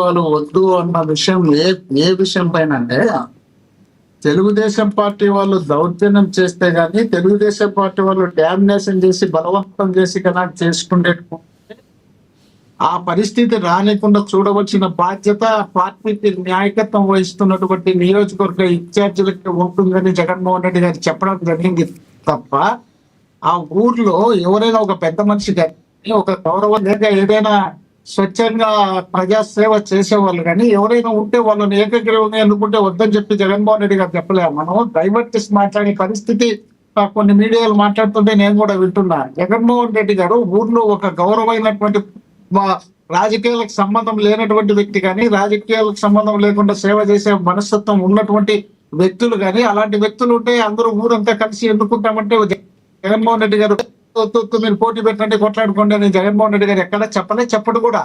వాళ్ళు వద్దు అన్న విషయం ఏ విషయం పైన అంటే తెలుగుదేశం పార్టీ వాళ్ళు దౌర్జన్యం చేస్తే గానీ తెలుగుదేశం పార్టీ వాళ్ళు డామినేషన్ చేసి బలవంతం చేసి కన్నా చేసుకుంటే ఆ పరిస్థితి రానికుండా చూడవలసిన బాధ్యత పార్టీకి నాయకత్వం వహిస్తున్నటువంటి నియోజకవర్గ ఇన్ఛార్జీలకి ఉంటుందని జగన్మోహన్ రెడ్డి గారు చెప్పడం జరిగింది తప్ప ఆ ఊర్లో ఎవరైనా ఒక పెద్ద మనిషి కానీ ఒక గౌరవం లేక ఏదైనా స్వచ్ఛంగా ప్రజాసేవ చేసేవాళ్ళు కానీ ఎవరైనా ఉంటే వాళ్ళని ఏకగ్రీవంగా ఎన్నుకుంటే వద్దని చెప్పి జగన్మోహన్ రెడ్డి గారు చెప్పలేము. మనం డైవర్ట్ చేసి మాట్లాడే పరిస్థితి కొన్ని మీడియాలు మాట్లాడుతుంటే నేను కూడా వింటున్నా. జగన్మోహన్ రెడ్డి గారు ఊర్లో ఒక గౌరవమైనటువంటి రాజకీయాలకు సంబంధం లేనటువంటి వ్యక్తి కానీ రాజకీయాలకు సంబంధం లేకుండా సేవ చేసే మనస్తత్వం ఉన్నటువంటి వ్యక్తులు కానీ అలాంటి వ్యక్తులు ఉంటే అందరూ ఊరంతా కలిసి ఎన్నుకుంటామంటే జగన్మోహన్ రెడ్డి గారు మీరు పోటీ పెట్టండి కొట్లాడుకోండి అని జగన్మోహన్ రెడ్డి గారు ఎక్కడ చెప్పడు కూడా.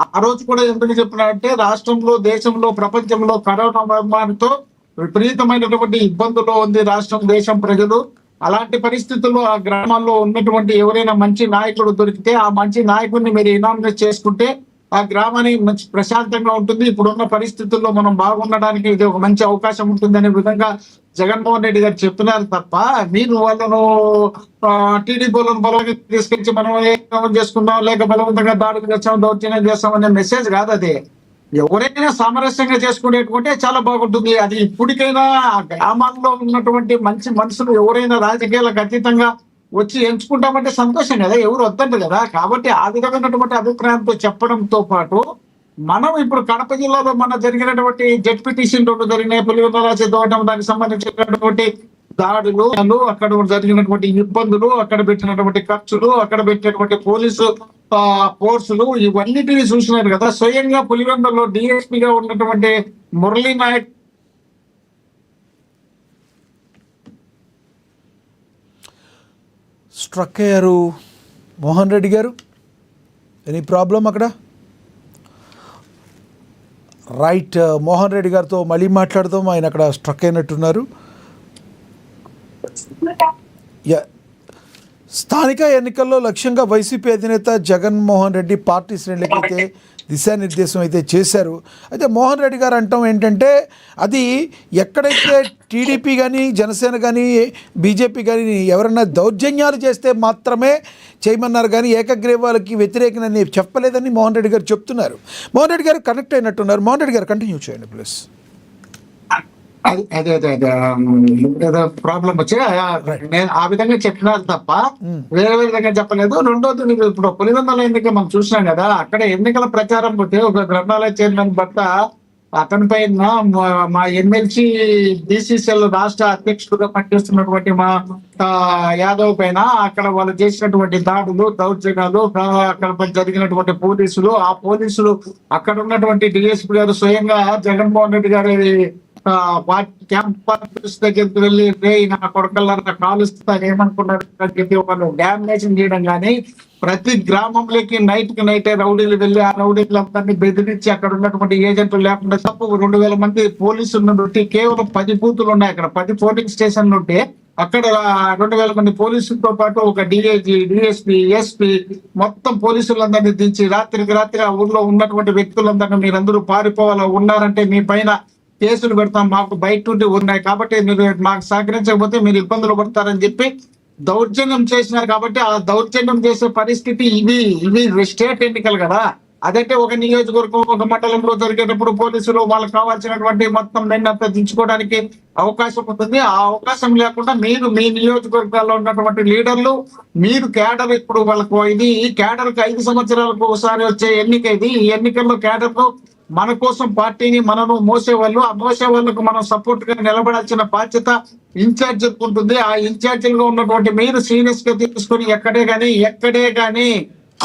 ఆ రోజు కూడా ఎందుకు చెప్పినారంటే రాష్ట్రంలో దేశంలో ప్రపంచంలో కరోనా మహమ్మారితో విపరీతమైనటువంటి ఇబ్బందుల్లో ఉంది రాష్ట్రం దేశం ప్రజలు. అలాంటి పరిస్థితుల్లో ఆ గ్రామాల్లో ఉన్నటువంటి ఎవరైనా మంచి నాయకుడు దొరికితే ఆ మంచి నాయకుడిని మీరు ఇనామినేట్ చేసుకుంటే ఆ గ్రామానికి మంచి ప్రశాంతంగా ఉంటుంది. ఇప్పుడున్న పరిస్థితుల్లో మనం బాగుండడానికి ఇది ఒక మంచి అవకాశం ఉంటుందనే విధంగా జగన్మోహన్ రెడ్డి గారు చెప్తున్నారు తప్ప మీరు వాళ్ళను టీడీపీ వాళ్ళను బలంగా తీసుకొచ్చి మనం ఏం చేసుకుందాం లేక బలవంతంగా దాడులు చేస్తాం దౌర్జన్యం చేస్తాం అనే మెసేజ్ కాదు అది. ఎవరైనా సామరస్యంగా చేసుకునేటువంటి చాలా బాగుంటుంది. అది ఇప్పటికైనా గ్రామాల్లో ఉన్నటువంటి మంచి మనుషులు ఎవరైనా రాజకీయాలకు అతీతంగా వచ్చి ఎంచుకుంటామంటే సంతోషం కదా, ఎవరు వద్దంటారు కదా. కాబట్టి ఆ విధమైనటువంటి అభిప్రాయంతో చెప్పడంతో పాటు మనం ఇప్పుడు కడప జిల్లాలో మన జరిగినటువంటి జెడ్పీటీసీ జరిగినాయి పులివెందుల దోవడం దానికి సంబంధించినటువంటి దాడులు అక్కడ జరిగినటువంటి ఇబ్బందులు అక్కడ పెట్టినటువంటి ఖర్చులు అక్కడ పెట్టినటువంటి పోలీసు ఫోర్సులు ఇవన్నిటిని చూసినారు కదా. స్వయంగా పులివెందులలో డిఎస్పీగా ఉన్నటువంటి మురళీ నాయక్ స్ట్రక్ అయ్యారు. మోహన్ రెడ్డి గారు ఎనీ ప్రాబ్లం అక్కడ? రైట్, మోహన్ రెడ్డి గారితో మళ్ళీ మాట్లాడదాం. ఆయన అక్కడ స్ట్రక్ అయినట్టున్నారు. స్థానిక ఎన్నికల్లో లక్ష్యంగా వైసీపీ అధినేత జగన్మోహన్ రెడ్డి పార్టీ శ్రేణులకైతే దిశానిర్దేశం అయితే చేశారు. అయితే మోహన్ రెడ్డి గారు అంటాం ఏంటంటే అది ఎక్కడైతే టీడీపీ కానీ జనసేన కానీ బీజేపీ కానీ ఎవరైనా దౌర్జన్యాలు చేస్తే మాత్రమే చేయమన్నారు కానీ ఏకగ్రీవాలకి వ్యతిరేకనని చెప్పలేదని మోహన్ రెడ్డి గారు చెప్తున్నారు. మోహన్ రెడ్డి గారు కనెక్ట్ అయినట్టున్నారు. మోహన్ రెడ్డి గారు కంటిన్యూ చేయండి ప్లీజ్. అదే ఏదో ప్రాబ్లం వచ్చి నేను ఆ విధంగా చెప్పినాను తప్ప వేరే విధంగా చెప్పలేదు. రెండోది ఇప్పుడు పులివెందుల ఎన్నిక మనం చూసినాం కదా, అక్కడ ఎన్నికల ప్రచారం పోతే ఒక గ్రంథాలయ చైర్మన్ భర్త అతని పైన మా ఎమ్మెల్సీ బీసీసీఎల్ రాష్ట్ర అధ్యక్షుడుగా పనిచేస్తున్నటువంటి మా యాదవ్ పైన అక్కడ వాళ్ళు చేసినటువంటి దాడులు దౌర్జన్యాలు అక్కడ జరిగినటువంటి పోలీసులు ఆ పోలీసులు అక్కడ ఉన్నటువంటి డిఎస్పీ గారు స్వయంగా జగన్మోహన్ రెడ్డి గారి క్యాంపస్ దగ్గరికి వెళ్ళి నా కొడకల్లారా కాలుస్తారు ఏమనుకున్నారు అని చెప్పి వాళ్ళు డామినేషన్ చేయడం కానీ ప్రతి గ్రామంలోకి నైట్ కి నైటే రౌడీలు వెళ్ళి ఆ రౌడీలందరినీ బెదిరించి అక్కడ ఉన్నటువంటి ఏజెంట్లు లేకుండా తప్పు 2000 మంది పోలీసులు నుండి కేవలం 10 బూతులు ఉన్నాయి. అక్కడ 10 పోలింగ్ స్టేషన్లు ఉంటే అక్కడ 2000 మంది పోలీసులతో పాటు ఒక డిఐజీ డిఎస్పీ ఎస్పీ మొత్తం పోలీసులందరినీ దించి రాత్రికి రాత్రి ఆ ఊర్లో ఉన్నటువంటి వ్యక్తులందరినీ మీరందరూ పారిపోవాలా ఉన్నారంటే మీ పైన కేసులు పెడతాం, మాకు బయట నుండి ఉన్నాయి కాబట్టి మీరు మాకు సహకరించకపోతే మీరు ఇబ్బందులు పడతారని చెప్పి దౌర్జన్యం చేసినారు. కాబట్టి ఆ దౌర్జన్యం చేసే పరిస్థితి ఇవి స్టేట్ ఎన్నికలు కదా. అదంటే ఒక నియోజకవర్గం ఒక మండలంలో జరిగేటప్పుడు పోలీసులు వాళ్ళకి కావాల్సినటువంటి మొత్తం నిందంతా దించుకోవడానికి అవకాశం ఉంటుంది. ఆ అవకాశం లేకుండా మీరు మీ నియోజకవర్గాల్లో ఉన్నటువంటి లీడర్లు మీరు క్యాడర్ ఇప్పుడు వాళ్ళకు ఈ క్యాడర్కి 5 సంవత్సరాలకు ఒకసారి వచ్చే ఎన్నిక ఇది. ఈ ఎన్నికల్లో క్యాడర్లు మన కోసం పార్టీని మనను మోసేవాళ్ళు ఆ మోసే వాళ్ళకు మనం సపోర్ట్ గా నిలబడాల్సిన బాధ్యత ఇన్ఛార్జీలకు ఉంటుంది. ఆ ఇన్ఛార్జీలుగా ఉన్నటువంటి మీరు సీరియస్ గా తీసుకుని ఎక్కడే గానీ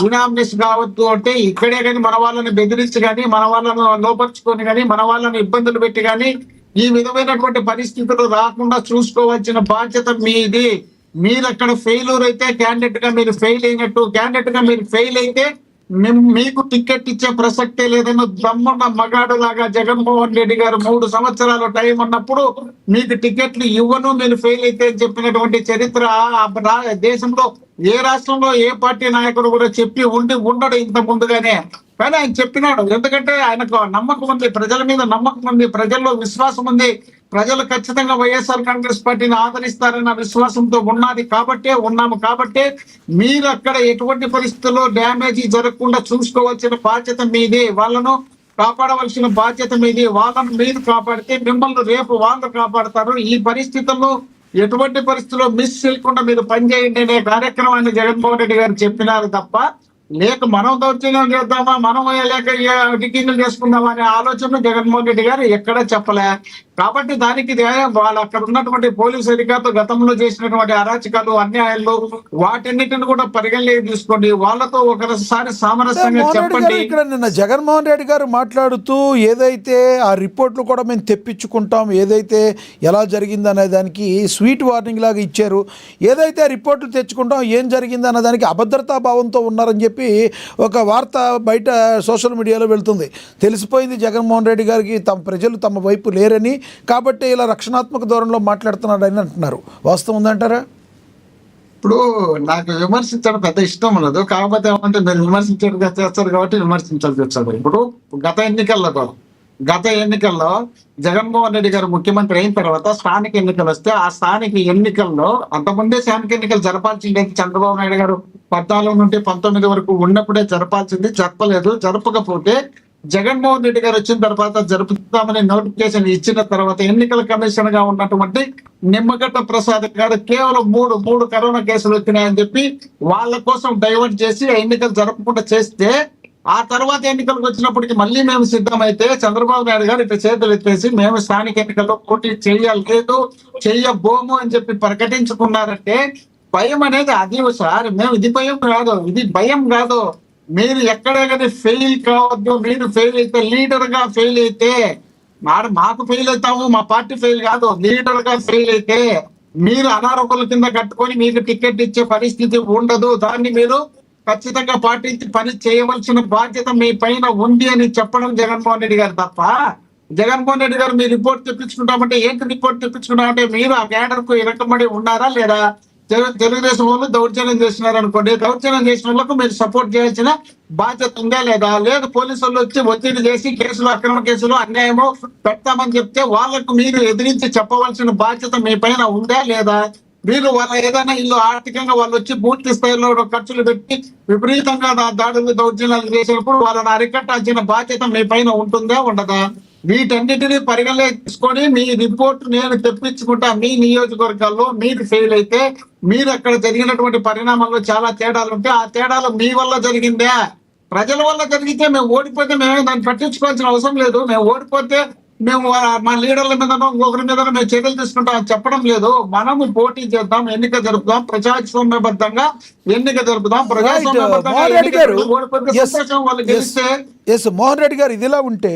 ఇనామినేస్ కావద్దు అంటే ఇక్కడే కానీ మన వాళ్ళని బెదిరించి కానీ మన వాళ్ళను లోపరుచుకొని కానీ మన వాళ్ళని ఇబ్బందులు పెట్టి కానీ ఈ విధమైనటువంటి పరిస్థితులు రాకుండా చూసుకోవాల్సిన బాధ్యత మీది. మీరు అక్కడ ఫెయిల్యూర్ అయితే క్యాండిడేట్ గా మీరు ఫెయిల్ అయినట్టు, క్యాండిడేట్ గా మీరు ఫెయిల్ అయితే మీకు టికెట్ ఇచ్చే ప్రసక్తే లేదని దమ్మున్న మగాడు లాగా జగన్మోహన్ రెడ్డి గారు 3 సంవత్సరాల టైం ఉన్నప్పుడు మీకు టికెట్లు ఇవ్వను మీరు ఫెయిల్ అయితే చెప్పినటువంటి చరిత్ర దేశంలో ఏ రాష్ట్రంలో ఏ పార్టీ నాయకుడు కూడా చెప్పి ఉండడు ఇంత ముందుగానే. కానీ ఆయన చెప్పినాడు, ఎందుకంటే ఆయనకు నమ్మకం ఉంది, ప్రజల మీద నమ్మకం ఉంది, ప్రజల్లో విశ్వాసం ఉంది, ప్రజలు ఖచ్చితంగా వైఎస్ఆర్ కాంగ్రెస్ పార్టీని ఆదరిస్తారన్న విశ్వాసంతో ఉన్నాము కాబట్టి మీరు అక్కడ ఎటువంటి పరిస్థితుల్లో డ్యామేజ్ జరగకుండా చూసుకోవాల్సిన బాధ్యత మీది, వాళ్ళను కాపాడవలసిన బాధ్యత మీది, వాళ్ళను మీరు కాపాడితే మిమ్మల్ని రేపు వాళ్ళు కాపాడతారు. ఈ పరిస్థితుల్లో ఎటువంటి పరిస్థితుల్లో మిస్ చేయకుండా మీరు పనిచేయండి అనే కార్యక్రమాన్ని జగన్మోహన్ రెడ్డి గారు చెప్పినారు తప్ప, లేక మనం దౌర్జన్యం చేద్దామా, మనం లేక టికెట్లు చేసుకుందామా అనే ఆలోచన జగన్మోహన్ రెడ్డి గారు ఎక్కడా చెప్పలే. కాబట్టి దానికి వాళ్ళు అక్కడ ఉన్నటువంటి పోలీసు అధికారులు గతంలో చేసినటువంటి అరాచకాలు, అన్యాయాలు వాటన్నిటిని కూడా పరిగణలోకి తీసుకోండి, వాళ్ళతో ఒకసారి సామరస్యంగా మోహన్ రెడ్డి గారు చెప్పండి. ఇక్కడ నిన్న జగన్మోహన్ రెడ్డి గారు మాట్లాడుతూ ఏదైతే ఆ రిపోర్ట్లు కూడా మేము తెప్పించుకుంటాం, ఏదైతే ఎలా జరిగిందనే దానికి స్వీట్ వార్నింగ్ లాగా ఇచ్చారు, ఏదైతే రిపోర్ట్లు తెచ్చుకుంటాం ఏం జరిగిందన్న దానికి అభద్రతా భావంతో ఉన్నారని చెప్పి ఒక వార్త బయట సోషల్ మీడియాలో వెళ్తుంది. తెలిసిపోయింది జగన్మోహన్ రెడ్డి గారికి తమ ప్రజలు తమ వైపు లేరని, కాబట్టి ఇలా రక్షణాత్మక ధోరణిలో మాట్లాడుతున్నాడని అంటున్నారు. వాస్తవం ఉందంటారా? ఇప్పుడు నాకు విమర్శించడం పెద్ద ఇష్టం ఉండదు, కాకపోతే ఏమంటే మీరు విమర్శించేట్టుగా చేస్తారు కాబట్టి విమర్శించాల్సి వచ్చారు. ఇప్పుడు గత ఎన్నికల్లో జగన్మోహన్ రెడ్డి గారు ముఖ్యమంత్రి అయిన తర్వాత స్థానిక ఎన్నికలు వస్తే, ఆ స్థానిక ఎన్నికల్లో అంతకుముందే స్థానిక ఎన్నికలు జరపాల్సింది చంద్రబాబు నాయుడు గారు 14 నుండి 19 వరకు ఉన్నప్పుడే జరపాల్సింది, జరపలేదు. జరపకపోతే జగన్మోహన్ రెడ్డి గారు వచ్చిన తర్వాత జరుపుతామని నోటిఫికేషన్ ఇచ్చిన తర్వాత ఎన్నికల కమిషన్ గా ఉన్నటువంటి నిమ్మగడ్డ ప్రసాద్ గారు కేవలం మూడు కరోనా కేసులు వచ్చినాయని చెప్పి వాళ్ళ కోసం డైవర్ట్ చేసి ఎన్నికలు జరపకుండా చేస్తే, ఆ తర్వాత ఎన్నికలకు వచ్చినప్పటికీ మళ్ళీ మేము సిద్ధమైతే చంద్రబాబు నాయుడు గారు ఇట్లా చేతులు ఎత్తేసి మేము స్థానిక ఎన్నికల్లో పోటీ చెయ్యబోము అని చెప్పి ప్రకటించుకున్నారంటే భయం అనేది అది సార్. మేము ఇది భయం కాదు. మీరు ఎక్కడే కానీ ఫెయిల్ కావద్దు. మీరు ఫెయిల్ అయితే, లీడర్ గా ఫెయిల్ అయితే, మాకు ఫెయిల్ అవుతాము, మా పార్టీ ఫెయిల్ కాదు, లీడర్ గా ఫెయిల్ అయితే మీరు అనారోగ్యాల కింద కట్టుకొని మీకు టికెట్ ఇచ్చే పరిస్థితి ఉండదు. దాన్ని మీరు ఖచ్చితంగా పాటించి పని చేయవలసిన బాధ్యత మీ పైన ఉంది అని చెప్పడం జగన్మోహన్ రెడ్డి గారు తప్ప, జగన్మోహన్ రెడ్డి గారు మీ రిపోర్ట్ తెప్పించుకుంటామంటే ఏంటి రిపోర్ట్ తెప్పించుకుంటామంటే మీరు ఆ క్యాడర్ కు ఇరకబడి ఉన్నారా లేదా? తెలుగుదేశం వాళ్ళు దౌర్జన్యం చేస్తున్నారు అనుకోండి, దౌర్జన్యం చేసిన వాళ్ళకు మీరు సపోర్ట్ చేయాల్సిన బాధ్యత ఉందా లేదా? లేదు పోలీసు వాళ్ళు వచ్చి ఒత్తిడి చేసి కేసులు, అక్రమ కేసులు, అన్యాయము పెడతామని చెప్తే వాళ్ళకు మీరు ఎదిరించి చెప్పవలసిన బాధ్యత మీ పైన ఉందా లేదా? మీరు వాళ్ళ ఏదైనా ఇల్లు ఆర్థికంగా వాళ్ళు వచ్చి పూర్తి స్థాయిలో ఖర్చులు పెట్టి విపరీతంగా దాడులు, దౌర్జన్యాలు చేసినప్పుడు వాళ్ళని అరికట్టాల్సిన బాధ్యత మీ పైన ఉంటుందా ఉండదా? వీటన్నిటిని పరిగణలోకి తీసుకొని మీ రిపోర్ట్ నేను తెప్పించుకుంటా. మీ నియోజకవర్గాల్లో మీరు ఫెయిల్ అయితే, మీరు అక్కడ జరిగినటువంటి పరిణామాల్లో చాలా తేడాలు ఉంటే ఆ తేడాలు మీ వల్ల జరిగిందా, ప్రజల వల్ల జరిగితే మేము ఓడిపోతే మేమే దాన్ని పట్టించుకోవాల్సిన అవసరం లేదు. మేము ఓడిపోతే మేము మా లీడర్ల మీద ఇంకొకరి మీద మేము చర్యలు తీసుకుంటాం చెప్పడం లేదు. మనము పోటీ చేద్దాం, ఎన్నిక జరుపుదాం, ప్రజాస్వామ్యబద్ధంగా ఎన్నిక జరుపుదాం, ప్రజాస్వామ్యబద్ధంగా ఓడిపోతే సంతోషం, వాళ్ళు గెలిస్తే. మోహన్ రెడ్డి గారు ఇదిలా ఉంటే